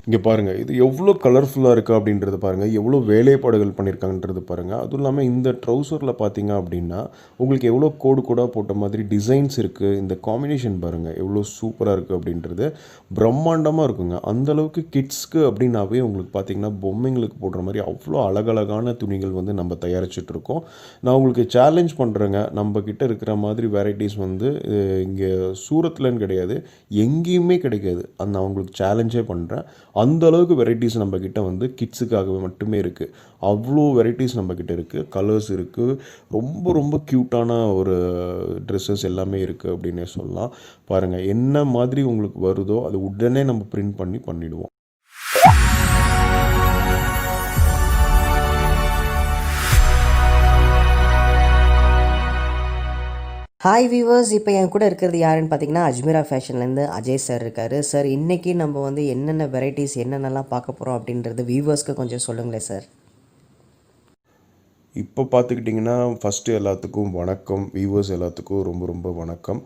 இங்கே பாருங்கள், இது எவ்வளோ கலர்ஃபுல்லாக இருக்குது அப்படின்றது பாருங்கள், எவ்வளோ வேலைப்பாடுகள் பண்ணியிருக்காங்கன்றது பாருங்கள். அதுவும் இல்லாமல் இந்த ட்ரௌசரில் பார்த்தீங்க அப்படின்னா உங்களுக்கு எவ்வளோ கோடு கோடாக போட்ட மாதிரி டிசைன்ஸ் இருக்குது. இந்த காம்பினேஷன் பாருங்கள் எவ்வளோ சூப்பராக இருக்குது அப்படின்றது பிரம்மாண்டமாக இருக்குங்க. அந்தளவுக்கு கிட்ஸ்க்கு அப்படின்னாவே உங்களுக்கு பார்த்தீங்கன்னா பொம்மைங்களுக்கு போடுற மாதிரி அவ்வளோ அழகழகான துணிகள் வந்து நம்ம தயாரிச்சிட்ருக்கோம். நான் உங்களுக்கு சேலஞ்ச் பண்ணுறேங்க, நம்மக்கிட்ட இருக்கிற மாதிரி வெரைட்டிஸ் வந்து இங்கே சூரத்லன்னு கிடையாது, எங்கேயுமே கிடைக்காது. நான் உங்களுக்கு சேலஞ்சே பண்ணுறேன். அந்த அளவுக்கு வெரைட்டிஸ் நம்மக்கிட்ட வந்து கிட்ஸுக்காகவே மட்டுமே இருக்குது. அவ்வளோ வெரைட்டிஸ் நம்மக்கிட்ட இருக்குது, கலர்ஸ் இருக்குது, ரொம்ப ரொம்ப க்யூட்டான ஒரு ட்ரெஸ்ஸஸ் எல்லாமே இருக்குது அப்படின்னே சொல்லலாம். பாருங்கள், என்ன மாதிரி உங்களுக்கு வருதோ அது உடனே நம்ம பிரிண்ட் பண்ணி பண்ணிவிடுவோம். ஹாய் வீவர்ஸ், இப்போ என் கூட இருக்கிறது யாருன்னு பார்த்தீங்கன்னா அஜ்மீரா ஃபேஷன்லேருந்து அஜய் சார் இருக்கார். சார், இன்றைக்கி நம்ம வந்து என்னென்ன வெரைட்டிஸ் என்னென்னலாம் பார்க்க போகிறோம் அப்படின்றது வீவர்ஸ்க்கு கொஞ்சம் சொல்லுங்களேன் சார். இப்போ பார்த்துக்கிட்டிங்கன்னா ஃபஸ்ட்டு எல்லாத்துக்கும் வணக்கம், வியூவர்ஸ் எல்லாத்துக்கும் ரொம்ப ரொம்ப வணக்கம்.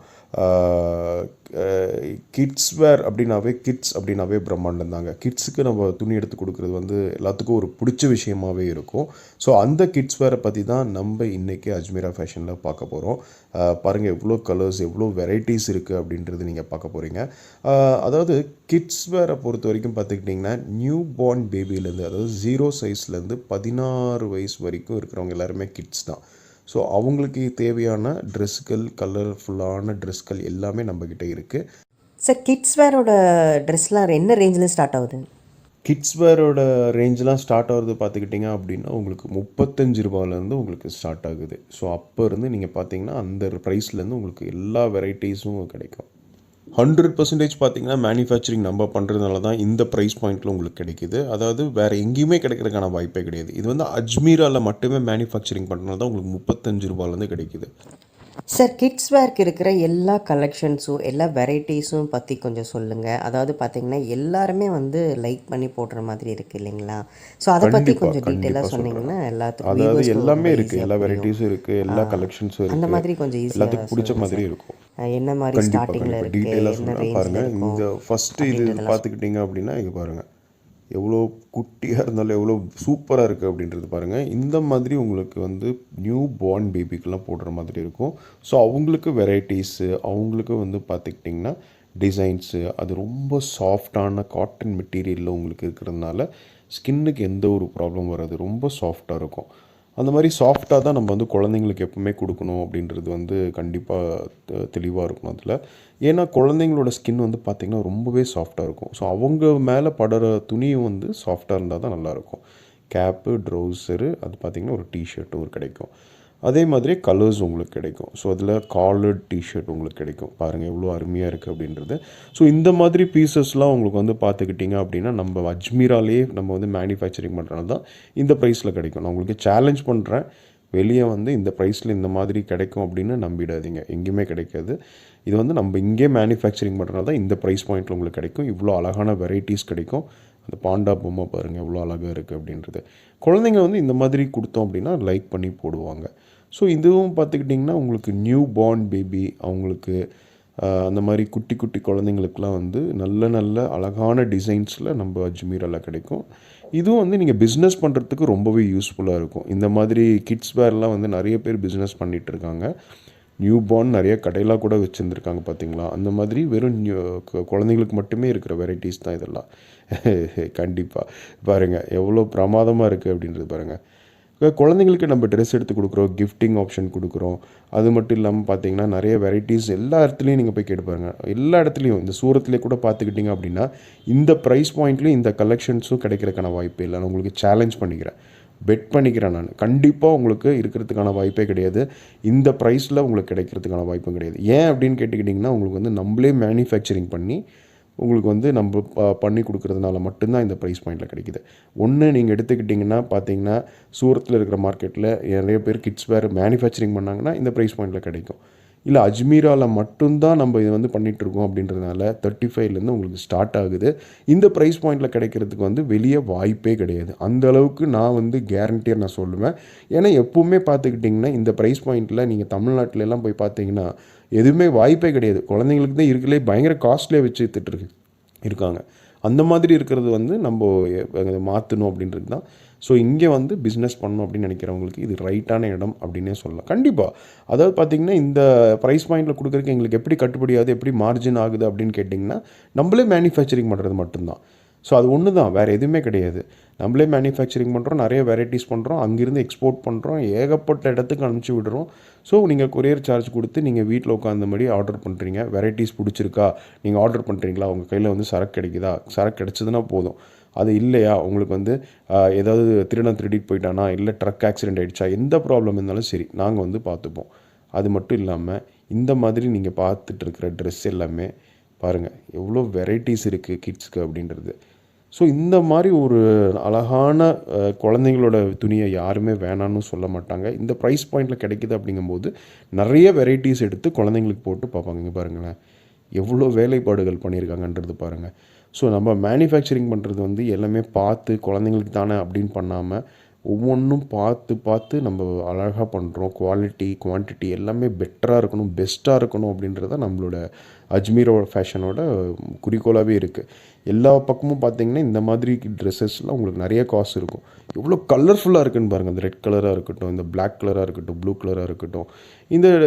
கிட்ஸ் வேர் அப்படின்னாவே பிரம்மாண்டம் தாங்க. கிட்ஸுக்கு நம்ம துணி எடுத்து கொடுக்குறது வந்து எல்லாத்துக்கும் ஒரு பிடிச்ச விஷயமாகவே இருக்கும். ஸோ அந்த கிட்ஸ் வேரை பற்றி தான் நம்ம இன்றைக்கி அஜ்மீரா ஃபேஷனில் பார்க்க போகிறோம். பாருங்கள், எவ்வளோ கலர்ஸ், எவ்வளோ வெரைட்டிஸ் இருக்குது அப்படின்றது நீங்கள் பார்க்க போகிறீங்க. அதாவது கிட்ஸ் வேரை பொறுத்த வரைக்கும் பார்த்துக்கிட்டிங்கன்னா நியூ பார்ன் பேபிலேருந்து, அதாவது 0 சைஸ்லேருந்து 16 வயசு வரைக்கும் இருக்கிறவங்க எல்லாருமே கிட்ஸ் தான். ஸோ அவங்களுக்கு தேவையான ட்ரெஸ்கள், கலர்ஃபுல்லான ட்ரெஸ்கள் எல்லாமே நம்மக்கிட்ட இருக்குது. சார், கிட்ஸ் வேரோட ட்ரெஸ்லாம் என்ன ரேஞ்சில் ஸ்டார்ட் ஆகுது? கிட்ஸ் வேரோட ரேஞ்செலாம் ஸ்டார்ட் ஆகுது பார்த்துக்கிட்டிங்க அப்படின்னா உங்களுக்கு 35 ரூபாயிலேருந்து உங்களுக்கு ஸ்டார்ட் ஆகுது. ஸோ அப்போ இருந்து நீங்கள் பார்த்தீங்கன்னா அந்த ப்ரைஸ்லேருந்து உங்களுக்கு எல்லா வெரைட்டிஸும் கிடைக்கும். 100% பார்த்தீங்கன்னா மேனுஃபேக்சரிங் நம்ம பண்ணுறதுனால தான் இந்த ப்ரைஸ் பாயிண்ட்டில் உங்களுக்கு கிடைக்கிது. அதாவது வேறு எங்கேயுமே கிடைக்கிறதுக்கான வாய்ப்பே கிடையாது. இது வந்து அஜ்மீராவில் மட்டுமே மேனுஃபேக்சரிங் பண்ணுறதுனால தான் உங்களுக்கு 35 ரூபாயிலேருந்து கிடைக்கிது. சார், கிட்ஸ் வேர்க்கு இருக்கிற எல்லா கலெக்ஷன்ஸும் எல்லா வெரைட்டிஸும் பற்றி கொஞ்சம் சொல்லுங்கள். அதாவது பார்த்தீங்கன்னா எல்லாருமே வந்து லைக் பண்ணி போடுற மாதிரி இருக்குது இல்லைங்களா? ஸோ அதை பற்றி கொஞ்சம் டீட்டெயிலாக சொன்னீங்கன்னா எல்லாத்துக்கும், அதாவது எல்லாமே இருக்குது, எல்லா வெரைட்டிஸும் இருக்குது, எல்லா கலெக்ஷன்ஸும் இருக்குது, அந்த மாதிரி கொஞ்சம் எல்லாத்துக்கும் பிடிச்ச மாதிரி இருக்கும். என்ன மாதிரி ஸ்டார்டிங்கில் இருக்குது, டீட்டெயிலாக என்ன சொல்கிறேன் பாருங்கள். இந்த ஃபஸ்ட்டு இது பார்த்துக்கிட்டிங்க அப்படின்னா இங்கே பாருங்கள், எவ்வளோ குட்டியாக இருந்தாலும் எவ்வளோ சூப்பராக இருக்குது அப்படின்றது பாருங்கள். இந்த மாதிரி உங்களுக்கு வந்து நியூ பார்ன் பேபிக்கெலாம் போடுற மாதிரி இருக்கும். ஸோ அவங்களுக்கு வெரைட்டிஸு, அவங்களுக்கு வந்து பார்த்துக்கிட்டிங்கன்னா டிசைன்ஸு, அது ரொம்ப சாஃப்டான காட்டன் மெட்டீரியலில் உங்களுக்கு இருக்கிறதுனால ஸ்கின்னுக்கு எந்த ஒரு ப்ராப்ளம் வராது, ரொம்ப சாஃப்டாக இருக்கும். அந்த மாதிரி சாஃப்டாக தான் நம்ம வந்து குழந்தைங்களுக்கு எப்பவுமே கொடுக்கணும் அப்படின்றது வந்து கண்டிப்பாக தெளிவாக இருக்கணும் அதில். ஏன்னா குழந்தைங்களோட ஸ்கின் வந்து பார்த்திங்கன்னா ரொம்பவே சாஃப்டாக இருக்கும். ஸோ அவங்க மேலே படுற துணியும் வந்து சாஃப்டாக இருந்தால் தான் நல்லாயிருக்கும். கேப்பு, ட்ரௌசரு, அது பார்த்திங்கன்னா ஒரு டிஷர்ட்டும் ஒரு கிடைக்கும். அதே மாதிரி கலர்ஸ் உங்களுக்கு கிடைக்கும். ஸோ அதில் காலர்ட் டிஷர்ட் உங்களுக்கு கிடைக்கும். பாருங்கள் எவ்வளோ அருமையாக இருக்குது அப்படின்றது. ஸோ இந்த மாதிரி பீசஸ்லாம் உங்களுக்கு வந்து பார்த்துக்கிட்டிங்க அப்படின்னா நம்ம அஜ்மீராலே நம்ம வந்து மேனுஃபேக்சரிங் பண்ணுறதுனால தான் இந்த ப்ரைஸில் கிடைக்கும். நான் உங்களுக்கு சேலஞ்ச் பண்ணுறேன், வெளியே வந்து இந்த ப்ரைஸில் இந்த மாதிரி கிடைக்கும் அப்படின்னு நம்பிடாதீங்க, எங்கேயுமே கிடைக்காது. இது வந்து நம்ம இங்கே மேனுஃபேக்சரிங் பண்ணுறதுனால தான் இந்த ப்ரைஸ் பாயிண்ட்டில் உங்களுக்கு கிடைக்கும். இவ்வளோ அழகான வெரைட்டிஸ் கிடைக்கும். அந்த பாண்டா பொம்மை பாருங்கள் எவ்வளோ அழகாக இருக்குது அப்படின்றது. குழந்தைங்க வந்து இந்த மாதிரி கொடுத்தோம் அப்படின்னா லைக் பண்ணி போடுவாங்க. ஸோ இதுவும் பார்த்துக்கிட்டிங்கன்னா உங்களுக்கு நியூ பார்ன் பேபி, அவங்களுக்கு அந்த மாதிரி குட்டி குட்டி குழந்தைங்களுக்குலாம் வந்து நல்ல நல்ல அழகான டிசைன்ஸில் நம்ம அஜ்மீராவில் கிடைக்கும். இதுவும் வந்து நீங்கள் பிஸ்னஸ் பண்ணுறதுக்கு ரொம்பவே யூஸ்ஃபுல்லாக இருக்கும். இந்த மாதிரி கிட்ஸ் வேர்லாம் வந்து நிறைய பேர் பிஸ்னஸ் பண்ணிகிட்ருக்காங்க. நியூ பார்ன் நிறைய கடையெல்லாம் கூட வச்சுருந்துருக்காங்க பார்த்தீங்களா. அந்த மாதிரி வெறும் குழந்தைங்களுக்கு மட்டுமே இருக்கிற வெரைட்டிஸ் தான் இதெல்லாம். கண்டிப்பாக பாருங்கள் எவ்வளோ பிரமாதமாக இருக்குது அப்படின்றது பாருங்கள். குழந்தைங்களுக்கு நம்ம ட்ரெஸ் எடுத்து கொடுக்குறோம், கிஃப்டிங் ஆப்ஷன் கொடுக்குறோம். அது மட்டும் இல்லாமல் பார்த்தீங்கன்னா நிறைய வெரைட்டிஸ் எல்லா இடத்துலையும் நீங்கள் போய் கேட்டு பாருங்கள். எல்லா இடத்துலையும் இந்த சூரத்துலேயே கூட பார்த்துக்கிட்டிங்க அப்படின்னா இந்த ப்ரைஸ் பாயிண்ட்லேயும் இந்த கலெக்ஷன்ஸும் கிடைக்கிறதுக்கான வாய்ப்பு இல்லை. நான் உங்களுக்கு சேலஞ்ச் பண்ணிக்கிறேன், பெட் பண்ணிக்கிறேன். நான் கண்டிப்பாக உங்களுக்கு இருக்கிறதுக்கான வாய்ப்பே கிடையாது. இந்த ப்ரைஸில் உங்களுக்கு கிடைக்கிறதுக்கான வாய்ப்பும் கிடையாது. ஏன் அப்படின்னு கேட்டுக்கிட்டிங்கன்னா உங்களுக்கு வந்து நம்மளே மேனுஃபேக்சரிங் பண்ணி உங்களுக்கு வந்து நம்ம பண்ணி கொடுக்குறதுனால மட்டும்தான் இந்த ப்ரைஸ் பாயிண்டில் கிடைக்கிது. ஒன்று நீங்கள் எடுத்துக்கிட்டிங்கன்னா பார்த்தீங்கன்னா சூரத்தில் இருக்கிற மார்க்கெட்டில் நிறைய பேர் கிட்ஸ் வேர் மேனுஃபேக்சரிங் பண்ணாங்கன்னா இந்த ப்ரைஸ் பாயிண்டில் கிடைக்கும். இல்லை அஜ்மீராவில் மட்டும்தான் நம்ம இதை வந்து பண்ணிகிட்ருக்கோம் அப்படின்றதுனால 35லேருந்து உங்களுக்கு ஸ்டார்ட் ஆகுது. இந்த ப்ரைஸ் பாயிண்டில் கிடைக்கிறதுக்கு வந்து வெளியே வாய்ப்பே கிடையாது. அந்த அளவுக்கு நான் வந்து கேரண்டியாக நான் சொல்லுவேன். ஏன்னா எப்போவுமே பார்த்துக்கிட்டிங்கன்னா இந்த ப்ரைஸ் பாயிண்டில் நீங்கள் தமிழ்நாட்டிலலாம் போய் பார்த்தீங்கன்னா எதுவுமே வாய்ப்பே கிடையாது. குழந்தைங்களுக்கு தான் இருக்கலே பயங்கர காஸ்ட்லியாக வச்சு வித்துட்ருக்கு. இருக்காங்க. அந்த மாதிரி இருக்கிறது வந்து நம்ம மாற்றணும் அப்படின்றது தான். ஸோ இங்கே வந்து பிஸ்னஸ் பண்ணணும் அப்படின்னு நினைக்கிறவங்களுக்கு இது ரைட்டான இடம் அப்படின்னே சொல்லலாம். கண்டிப்பாக. அதாவது பார்த்திங்கன்னா இந்த ப்ரைஸ் பாயிண்டில் கொடுக்குறதுக்கு எங்களுக்கு எப்படி கட்டுப்படி ஆகுது, எப்படி மார்ஜின் ஆகுது அப்படின்னு கேட்டிங்கன்னா நம்மளே மேனுஃபேக்சரிங் பண்ணுறது மட்டும்தான். ஸோ அது ஒன்று தான், வேறு எதுவுமே கிடையாது. நம்மளே மேனுஃபேக்சரிங் பண்ணுறோம், நிறைய வெரைட்டிஸ் பண்ணுறோம், அங்கேருந்து எக்ஸ்போர்ட் பண்ணுறோம், ஏகப்பட்ட இடத்துக்கு அனுப்பிச்சி விடுறோம். ஸோ நீங்கள் கொரியர் சார்ஜ் கொடுத்து நீங்கள் வீட்டில் உட்காந்தபடி ஆர்டர் பண்ணுறீங்க. வெரைட்டிஸ் பிடிச்சிருக்கா, நீங்கள் ஆர்டர் பண்ணுறீங்களா, உங்கள் கையில் வந்து சரக்கு கிடைக்குதா, சரக்கு கிடச்சதுன்னா போதும். அது இல்லையா, உங்களுக்கு வந்து ஏதாவது திருடிட்டு போயிட்டானா, இல்லை ட்ரக் ஆக்சிடென்ட் ஆகிடுச்சா, எந்த ப்ராப்ளம் இருந்தாலும் சரி நாங்கள் வந்து பார்த்துப்போம். அது மட்டும் இல்லாமல் இந்த மாதிரி நீங்கள் பார்த்துட்ருக்கிற ட்ரெஸ் எல்லாமே பாருங்கள் எவ்வளோ வெரைட்டிஸ் இருக்குது கிட்ஸ்க்கு அப்படின்றது. ஸோ இந்த மாதிரி ஒரு அழகான குழந்தைங்களோட துணியை யாருமே வேணான்னு சொல்ல மாட்டாங்க. இந்த ப்ரைஸ் பாயிண்டில் கிடைக்கிது அப்படிங்கும்போது நிறைய வெரைட்டிஸ் எடுத்து குழந்தைங்களுக்கு போட்டு பார்ப்பாங்க. இங்கே பாருங்களேன் எவ்வளோ வேலைப்பாடுகள் பண்ணியிருக்காங்கன்றது பாருங்கள். ஸோ நம்ம மேனுஃபேக்சரிங் பண்ணுறது வந்து எல்லாமே பார்த்து குழந்தைங்களுக்கு தானே அப்படின்னு பண்ணாமல் ஒவ்வொன்றும் பார்த்து பார்த்து நம்ம அழகாக பண்ணுறோம். குவாலிட்டி குவான்டிட்டி எல்லாமே பெட்டராக இருக்கணும், பெஸ்ட்டாக இருக்கணும் அப்படின்றத நம்மளோட அஜ்மீரோட ஃபேஷனோட குறிக்கோளாகவே இருக்குது. எல்லா பக்கமும் பார்த்திங்கன்னா இந்த மாதிரி ட்ரெஸ்ஸஸ்லாம் உங்களுக்கு நிறைய காசு இருக்கும். எவ்வளோ கலர்ஃபுல்லாக இருக்குன்னு பாருங்கள். அந்த ரெட் கலராக இருக்கட்டும், இந்த பிளாக் கலராக இருக்கட்டும், ப்ளூ கலராக இருக்கட்டும்,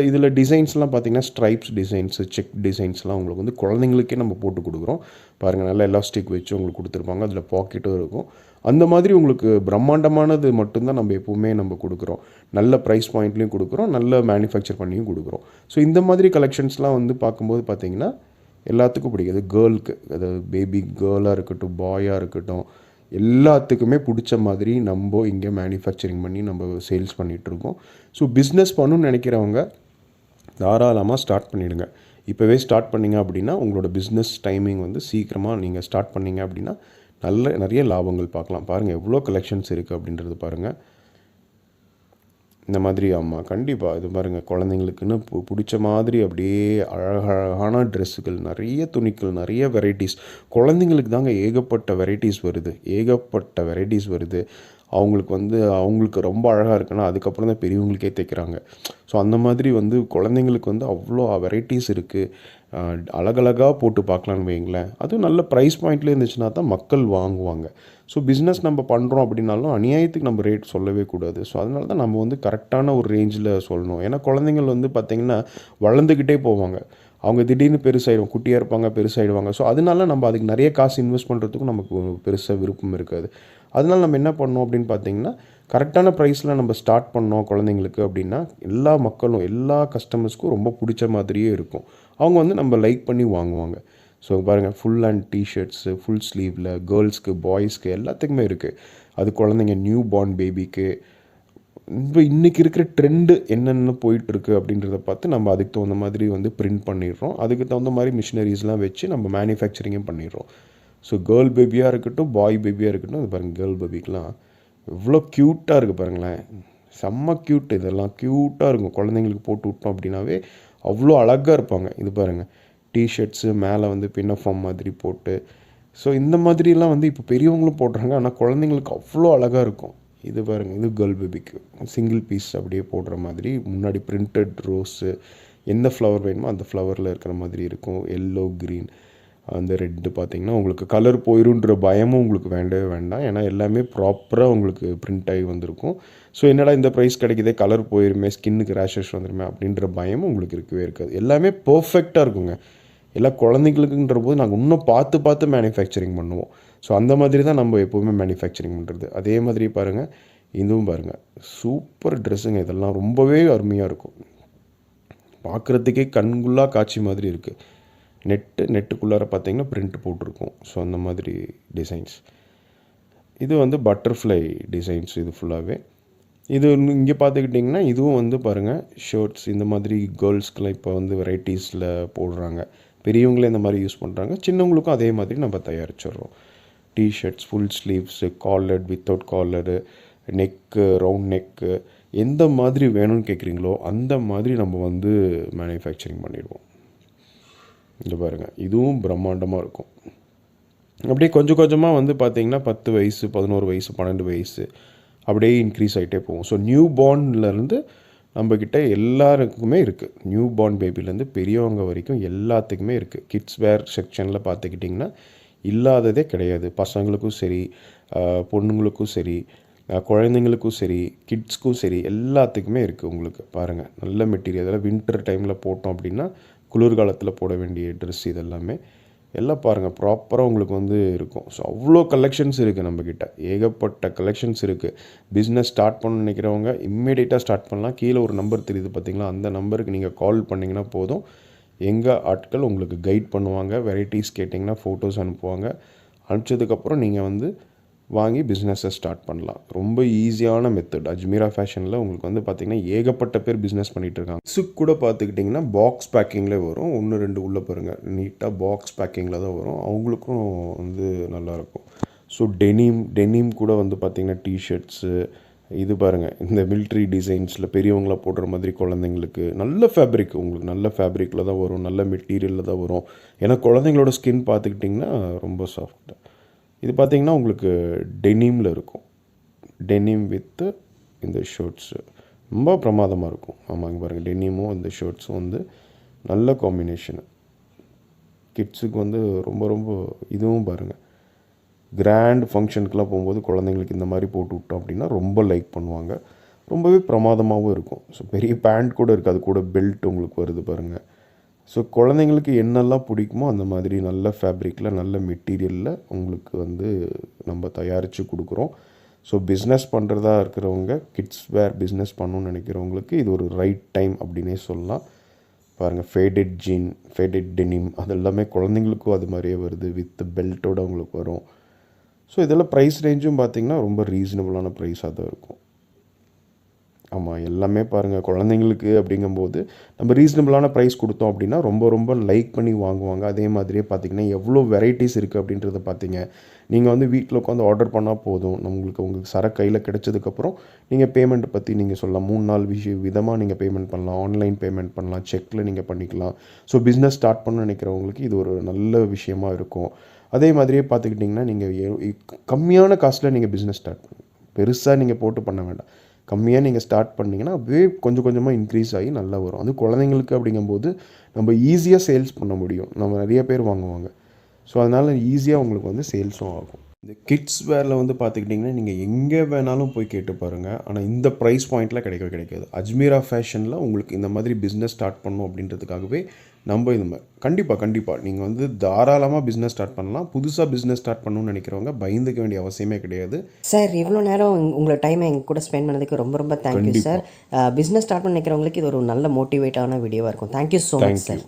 இதில் டிசைன்ஸ்லாம் பார்த்திங்கன்னா ஸ்ட்ரைப்ஸ் டிசைன்ஸு, செக் டிசைன்ஸ்லாம் உங்களுக்கு வந்து குழந்தைங்களுக்கே நம்ம போட்டு கொடுக்குறோம். பாருங்கள் நல்லா எலாஸ்டிக் வச்சு உங்களுக்கு கொடுத்துருப்பாங்க. அதில் பாக்கெட்டும் இருக்கும். அந்த மாதிரி உங்களுக்கு பிரம்மாண்டமானது மட்டும்தான் நம்ம எப்போவுமே நம்ம கொடுக்குறோம். நல்ல ப்ரைஸ் பாயிண்ட்லேயும் கொடுக்குறோம், நல்ல மேனுஃபேக்சர் பண்ணியும் கொடுக்குறோம். ஸோ இந்த மாதிரி கலெக்ஷன்ஸ்லாம் வந்து பார்க்கும்போது பார்த்திங்கன்னா எல்லாத்துக்கும் பிடிக்குது. கேர்ளுக்கு, அதாவது பேபி கேர்ளாக இருக்கட்டும், பாயாக இருக்கட்டும், எல்லாத்துக்குமே பிடிச்ச மாதிரி நம்ம இங்கே மேனுஃபேக்சரிங் பண்ணி நம்ம சேல்ஸ் பண்ணிகிட்ருக்கோம். ஸோ பிஸ்னஸ் பண்ணணும்னு நினைக்கிறவங்க தாராளமாக ஸ்டார்ட் பண்ணிவிடுங்க. இப்போவே ஸ்டார்ட் பண்ணிங்க அப்படின்னா உங்களோட பிஸ்னஸ் டைமிங் வந்து சீக்கிரமாக நீங்கள் ஸ்டார்ட் பண்ணிங்க அப்படின்னா நிறைய லாபங்கள் பார்க்கலாம். பாருங்கள் எவ்வளோ கலெக்ஷன்ஸ் இருக்குது அப்படின்றது பாருங்கள். இந்த மாதிரி ஆமாம் கண்டிப்பாக இது பாருங்கள் குழந்தைங்களுக்குன்னு பிடிச்ச மாதிரி அப்படியே அழகான ட்ரெஸ்ஸுகள், நிறைய துணிகள், நிறைய வெரைட்டிஸ். குழந்தைங்களுக்கு தாங்க ஏகப்பட்ட வெரைட்டிஸ் வருது. அவங்களுக்கு ரொம்ப அழகாக இருக்குன்னா அதுக்கப்புறம் தான் பெரியவங்களுக்கே தைக்கிறாங்க. ஸோ அந்த மாதிரி வந்து குழந்தைங்களுக்கு வந்து அவ்வளோ வெரைட்டிஸ் இருக்குது. அழகழகாக போட்டு பார்க்கலான்னு வைங்களேன். அதுவும் நல்ல ப்ரைஸ் பாயிண்ட்லேயே இருந்துச்சுன்னா தான் மக்கள் வாங்குவாங்க. ஸோ பிஸ்னஸ் நம்ம பண்ணுறோம் அப்படின்னாலும் அநியாயத்துக்கு நம்ம ரேட் சொல்லவே கூடாது. ஸோ அதனால தான் நம்ம வந்து கரெக்டான ஒரு ரேஞ்சில் சொல்லணும். ஏன்னா குழந்தைங்கள் வந்து பார்த்திங்கன்னா வளர்ந்துக்கிட்டே போவாங்க. அவங்க திடீர்னு பெருசாகிடும், குட்டியாக இருப்பாங்க, பெருசாகிடுவாங்க. ஸோ அதனால நம்ம அதுக்கு நிறைய காசு இன்வெஸ்ட் பண்ணுறதுக்கும் நமக்கு பெருசாக விருப்பம் இருக்காது. அதனால நம்ம என்ன பண்ணோம் அப்படின்னு பார்த்திங்கன்னா கரெக்டான ப்ரைஸில் நம்ம ஸ்டார்ட் பண்ணோம் குழந்தைங்களுக்கு அப்படின்னா எல்லா மக்களும், எல்லா கஸ்டமர்ஸ்க்கும் ரொம்ப பிடிச்ச மாதிரியே இருக்கும். அவங்க வந்து நம்ம லைக் பண்ணி வாங்குவாங்க. ஸோ பாருங்கள் ஃபுல் அண்ட் டிஷர்ட்ஸு, ஃபுல் ஸ்லீவில் கேர்ள்ஸ்க்கு, பாய்ஸ்க்கு எல்லாத்துக்குமே இருக்குது. அது குழந்தைங்க நியூ பார்ன் பேபிக்கு. இப்போ இன்றைக்கி இருக்கிற ட்ரெண்டு என்னென்ன போயிட்டுருக்கு அப்படின்றத பார்த்து நம்ம அதுக்கு தகுந்த மாதிரி வந்து பிரிண்ட் பண்ணிடுறோம். அதுக்கு தகுந்த மாதிரி மிஷினரிஸ்லாம் வச்சு நம்ம மேனுஃபேக்சரிங்கும் பண்ணிடுறோம். ஸோ கேர்ள் பேபியாக இருக்கட்டும், பாய் பேபியாக இருக்கட்டும், அது பாருங்கள் கேர்ள் பேபிக்கெலாம் எவ்வளோ க்யூட்டாக இருக்குது பாருங்களேன். செம்ம க்யூட், இதெல்லாம் க்யூட்டாக இருக்கும். குழந்தைங்களுக்கு போட்டு விட்டோம் அப்படின்னாவே அவ்வளோ அழகாக இருப்பாங்க. இது பாருங்கள் டிஷர்ட்ஸு மேலே வந்து பின்னஃபார்ம் மாதிரி போட்டு. ஸோ இந்த மாதிரிலாம் வந்து இப்போ பெரியவங்களும் போடுறாங்க. ஆனால் குழந்தைங்களுக்கு அவ்வளோ அழகாக இருக்கும். இது பாருங்கள், இது கேர்ள் பேபிக்கு சிங்கிள் பீஸ் அப்படியே போடுற மாதிரி. முன்னாடி பிரிண்டட் ரோஸு, எந்த ஃப்ளவர் வேணுமோ அந்த ஃப்ளவரில் இருக்கிற மாதிரி இருக்கும். எல்லோ, க்ரீன், அந்த ரெட்டு பார்த்திங்கன்னா உங்களுக்கு கலர் போயிருன்ற பயமும் உங்களுக்கு வேண்டவே வேண்டாம். ஏன்னா எல்லாமே ப்ராப்பராக உங்களுக்கு பிரிண்ட் ஆகி வந்திருக்கும். ஸோ என்னடா இந்த ப்ரைஸ் கிடைக்குதே, கலர் போயிருமே, ஸ்கின்னுக்கு ரேஷஸ் வந்துருமே அப்படின்ற பயமும் உங்களுக்கு இருக்கவே இருக்காது. எல்லாமே பர்ஃபெக்டாக இருக்குங்க. எல்லாம் குழந்தைங்களுக்குன்ற போது நாங்கள் இன்னும் பார்த்து மேனுஃபேக்சரிங் பண்ணுவோம். ஸோ அந்த மாதிரி தான் நம்ம எப்போவுமே மேனுஃபேக்சரிங் பண்ணுறது. அதே மாதிரி பாருங்கள், இதுவும் பாருங்கள் சூப்பர் ட்ரெஸ்ஸுங்க. இதெல்லாம் ரொம்பவே அருமையாக இருக்கும். பார்க்குறதுக்கே கண்குள்ளா காட்சி மாதிரி இருக்குது. நெட்டுக்குள்ளார பார்த்திங்கன்னா பிரிண்ட் போட்டிருக்கும். ஸோ அந்த மாதிரி டிசைன்ஸ். இது வந்து பட்டர்ஃப்ளை டிசைன்ஸ். இது ஃபுல்லாகவே இது இங்கே பார்த்துக்கிட்டிங்கன்னா இதுவும் வந்து பாருங்கள் ஷர்ட்ஸ். இந்த மாதிரி கேர்ள்ஸ்க்கெலாம் இப்போ வந்து வெரைட்டிஸில் போடுறாங்க. பெரியவங்களே இந்த மாதிரி யூஸ் பண்ணுறாங்க. சின்னவங்களுக்கும் அதே மாதிரி நம்ம தயாரிச்சிடுறோம். T shirts, full sleeves, collared, without collar, neck, round neck, எந்த மாதிரி வேணும்னு கேட்குறீங்களோ அந்த மாதிரி நம்ம வந்து மேனுஃபேக்சரிங் பண்ணிடுவோம். இங்கே பாருங்கள் இதுவும் பிரம்மாண்டமாக இருக்கும். அப்படியே கொஞ்சம் கொஞ்சமாக வந்து பார்த்திங்கன்னா 10 வயசு, 11 வயசு, 12 வயசு அப்படியே இன்க்ரீஸ் ஆகிட்டே போகும். ஸோ நியூ பார்ன்லேருந்து நம்மக்கிட்ட எல்லாருக்குமே இருக்குது. நியூ பார்ன் பேபிலேருந்து பெரியவங்க வரைக்கும் எல்லாத்துக்குமே இருக்குது. கிட்ஸ் வேர் செக்ஷனில் பார்த்துக்கிட்டிங்கன்னா இல்லாததே கிடையாது. பசங்களுக்கும் சரி, பொண்ணுங்களுக்கும் சரி, குழந்தைங்களுக்கும் சரி, கிட்ஸ்க்கும் சரி, எல்லாத்துக்குமே இருக்குது உங்களுக்கு. பாருங்கள், நல்ல மெட்டீரியல். அதெல்லாம் வின்டர் டைமில் போட்டோம் அப்படின்னா குளிர்காலத்தில் போட வேண்டிய ட்ரெஸ் இதெல்லாமே. எல்லாம் பாருங்கள், ப்ராப்பராக உங்களுக்கு வந்து இருக்கும். ஸோ அவ்வளோ கலெக்ஷன்ஸ் இருக்குது நம்மக்கிட்ட, ஏகப்பட்ட கலெக்ஷன்ஸ் இருக்குது. பிஸ்னஸ் ஸ்டார்ட் பண்ணணும்னு நினைக்கிறவங்க இம்மீடியட்டாக ஸ்டார்ட் பண்ணலாம். கீழே ஒரு நம்பர் தெரியுது பார்த்தீங்களா, அந்த நம்பருக்கு நீங்கள் கால் பண்ணிங்கன்னா போதும். எங்கள் ஆட்கள் உங்களுக்கு கைட் பண்ணுவாங்க. வெரைட்டிஸ் கேட்டிங்கன்னா ஃபோட்டோஸ் அனுப்புவாங்க. அனுப்பிச்சதுக்கப்புறம் நீங்கள் வந்து வாங்கி பிஸ்னஸை ஸ்டார்ட் பண்ணலாம். ரொம்ப ஈஸியான மெத்தட். அஜ்மீரா ஃபேஷனில் உங்களுக்கு வந்து பார்த்திங்கன்னா ஏகப்பட்ட பேர் பிஸ்னஸ் பண்ணிகிட்டு இருக்காங்க. கிட்ஸுக்கு கூட பார்த்துக்கிட்டிங்கன்னா பாக்ஸ் பேக்கிங்கில் வரும். 1 2 உள்ளே பாருங்கள், நீட்டாக பாக்ஸ் பேக்கிங்கில் தான் வரும். அவங்களுக்கும் வந்து நல்லாயிருக்கும். ஸோ டெனிம் கூட வந்து பார்த்திங்கன்னா டிஷர்ட்ஸு, இது பாருங்கள், இந்த மிலிட்ரி டிசைன்ஸில் பெரியவங்கள போடுற மாதிரி குழந்தைங்களுக்கு நல்ல ஃபேப்ரிக், உங்களுக்கு நல்ல ஃபேப்ரிக்கில் தான் வரும், நல்ல மெட்டீரியலில் தான் வரும். ஏன்னா குழந்தைங்களோட ஸ்கின் பார்த்துக்கிட்டிங்கன்னா ரொம்ப சாஃப்ட். இது பார்த்திங்கன்னா உங்களுக்கு டெனிமில் இருக்கும். டெனிம் வித்து இந்த ஷர்ட்ஸு ரொம்ப பிரமாதமாக இருக்கும். ஆமாங்க, பாருங்கள், டெனிமும் இந்த ஷர்ட்ஸும் வந்து நல்ல காம்பினேஷனு. கிட்ஸுக்கு வந்து ரொம்ப ரொம்ப இதுவும் பாருங்கள், கிராண்ட் ஃபங்க்ஷனுக்குலாம் போகும்போது குழந்தைங்களுக்கு இந்த மாதிரி போட்டு விட்டோம் அப்படின்னா ரொம்ப லைக் பண்ணுவாங்க. ரொம்பவே பிரமாதமாகவும் இருக்கும். ஸோ பெரிய பேண்ட் கூட இருக்குது, அது கூட பெல்ட் உங்களுக்கு வருது பாருங்கள். ஸோ குழந்தைங்களுக்கு என்னெல்லாம் பிடிக்குமோ அந்த மாதிரி நல்ல ஃபேப்ரிக்கில், நல்ல மெட்டீரியலில் உங்களுக்கு வந்து நம்ம தயாரித்து கொடுக்குறோம். ஸோ பிஸ்னஸ் பண்ணுறதா இருக்கிறவங்க, கிட்ஸ் வேர் பிஸ்னஸ் பண்ணணும்னு நினைக்கிறவங்களுக்கு இது ஒரு ரைட் டைம் அப்படின்னே சொல்லலாம். பாருங்கள், ஃபேடட் டெனிம் அது எல்லாமே குழந்தைங்களுக்கும் அது மாதிரியே வருது, வித் பெல்ட்டோடு அவங்களுக்கு வரும். ஸோ இதெல்லாம் ப்ரைஸ் ரேஞ்சும் பார்த்திங்கன்னா ரொம்ப ரீசனபுளான ப்ரைஸாக தான் இருக்கும். ஆமாம், எல்லாமே பாருங்கள், குழந்தைங்களுக்கு அப்படிங்கும்போது நம்ம ரீசனபுளான ப்ரைஸ் கொடுத்தோம் அப்படின்னா ரொம்ப ரொம்ப லைக் பண்ணி வாங்குவாங்க. அதே மாதிரியே பார்த்திங்கன்னா எவ்வளோ வெரைட்டிஸ் இருக்குது அப்படின்றத பார்த்தீங்க. நீங்கள் வந்து வீட்டில் உட்காந்து ஆர்டர் பண்ணால் போதும், உங்களுக்கு சரக்கு கையில் கிடச்சதுக்கப்புறம் நீங்கள் பேமெண்ட் பற்றி நீங்கள் சொல்லலாம். 3 4 விதமாக நீங்கள் பேமெண்ட் பண்ணலாம். ஆன்லைன் பேமெண்ட் பண்ணலாம், செக்கில் நீங்கள் பண்ணிக்கலாம். ஸோ பிஸ்னஸ் ஸ்டார்ட் பண்ண நினைக்கிறவங்களுக்கு இது ஒரு நல்ல விஷயமா இருக்கும். அதே மாதிரியே பார்த்துக்கிட்டிங்கன்னா நீங்கள் கம்மியான காஸ்ட்டில் நீங்கள் பிஸ்னஸ் ஸ்டார்ட் பண்ணுங்கள். பெருசாக நீங்கள் போட்டு பண்ண வேண்டாம். கம்மியாக நீங்கள் ஸ்டார்ட் பண்ணிங்கன்னா அப்படியே கொஞ்சம் கொஞ்சமாக இன்க்ரீஸ் ஆகி நல்லா வரும். அது குழந்தைங்களுக்கு அப்படிங்கும்போது நம்ம ஈஸியாக சேல்ஸ் பண்ண முடியும். நம்ம நிறைய பேர் வாங்குவாங்க. ஸோ அதனால் ஈஸியாக உங்களுக்கு வந்து சேல்ஸும் ஆகும். இந்த கிட்ஸ் வேரில் வந்து பார்த்துக்கிட்டிங்கன்னா நீங்கள் எங்கே வேணாலும் போய் கேட்டு பாருங்கள். ஆனால் இந்த ப்ரைஸ் பாயிண்ட்டில் கிடைக்காது. அஜ்மீரா ஃபேஷனில் உங்களுக்கு இந்த மாதிரி பிஸ்னஸ் ஸ்டார்ட் பண்ணணும் அப்படின்றதுக்காகவே நம்ம இது மாதிரி கண்டிப்பாக நீங்கள் வந்து தாராளமாக பிஸ்னஸ் ஸ்டார்ட் பண்ணலாம். புதுசாக பிஸ்னஸ் ஸ்டார்ட் பண்ணணும்னு நினைக்கிறவங்க பயந்துக்க வேண்டிய அவசியமே கிடையாது. சார், இவ்வளோ நேரம் உங்களோட டைமை எங்கள் கூட ஸ்பெண்ட் பண்ணதுக்கு ரொம்ப ரொம்ப தேங்க்யூ சார். பிஸ்னஸ் ஸ்டார்ட் பண்ண நினைக்கிறவங்களுக்கு இது ஒரு நல்ல மோட்டிவேட்டான வீடியோவாக இருக்கும். Thank you so much sir.